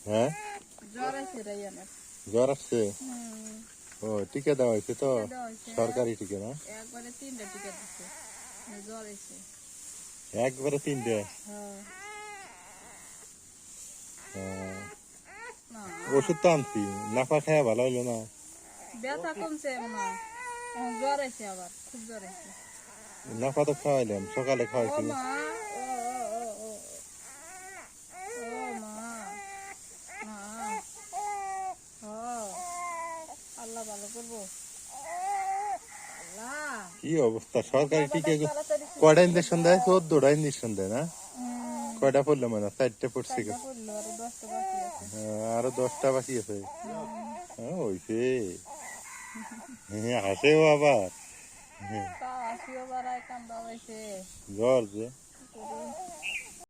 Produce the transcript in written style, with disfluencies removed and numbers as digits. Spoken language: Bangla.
হ্যাঁ জ্বর আসছে ও টিকা দেওয়া হয়েছে তো সরকারি টিকা না একবারে 3টা টিকা দিচ্ছে জ্বর এসে একবারে 3টে ওষুধ তো আনছি নাফা খায়া ভালো হইলো না ব্যথা কমছে মনে হয় জ্বর এসে আবার খুব জ্বর এসে নাফা তো খাওয়াইলাম সকালে ও খাওয়াইছি মা ও মা মা আল্লাহ ভালো করবো আল্লাহ কি অবস্থা সরকারি টিকা কয়টা ইঞ্জেকশন দেয় 14টা ইঞ্জেকশন দেয় না কয়টা পড়লো মানে 4টে পড়ছে আরো 10টা বাকি আছে হইছে হাসেও আবার জ্বর যে